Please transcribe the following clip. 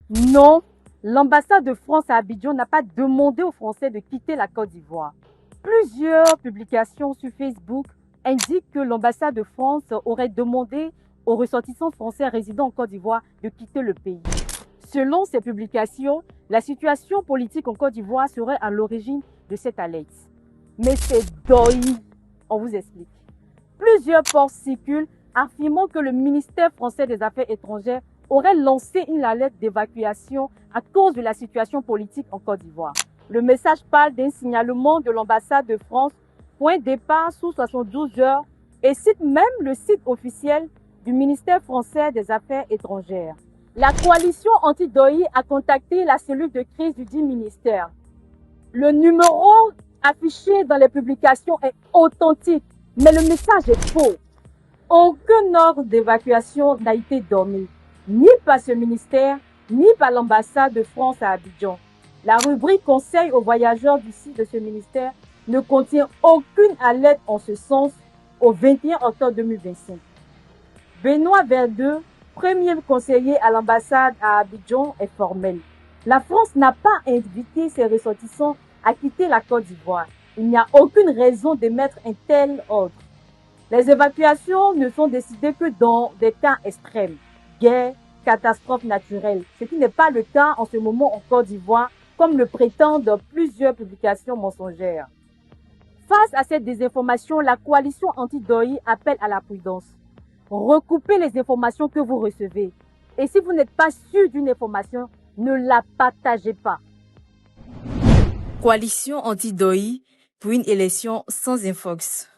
Non, l'ambassade de France à Abidjan n'a pas demandé aux Français de quitter la Côte d'Ivoire. Plusieurs publications sur Facebook indiquent que l'ambassade de France aurait demandé aux ressortissants français résidant en Côte d'Ivoire de quitter le pays. Selon ces publications, la situation politique en Côte d'Ivoire serait à l'origine de cette alerte. Mais c'est Doyi, on vous explique. Plusieurs ports circulent affirmant que le ministère français des Affaires étrangères aurait lancé une alerte d'évacuation à cause de la situation politique en Côte d'Ivoire. Le message parle d'un signalement de l'ambassade de France, point départ sous 72 heures, et cite même le site officiel du ministère français des Affaires étrangères. La coalition anti-Doyi a contacté la cellule de crise du dit ministère. Le numéro affiché dans les publications est authentique, mais le message est faux. Aucun ordre d'évacuation n'a été donné, ni par ce ministère, ni par l'ambassade de France à Abidjan. La rubrique Conseil aux voyageurs du site de ce ministère ne contient aucune alerte en ce sens au 21 octobre 2025. Benoît Verdeux, premier conseiller à l'ambassade à Abidjan, est formel. La France n'a pas invité ses ressortissants à quitter la Côte d'Ivoire. Il n'y a aucune raison d'émettre un tel ordre. Les évacuations ne sont décidées que dans des cas extrêmes, guerre, catastrophes naturelles, ce qui n'est pas le cas en ce moment en Côte d'Ivoire, comme le prétendent plusieurs publications mensongères. Face à cette désinformation, la coalition anti-Doyi appelle à la prudence. Recoupez les informations que vous recevez. Et si vous n'êtes pas sûr d'une information, ne la partagez pas. Coalition anti-Doyi pour une élection sans infox.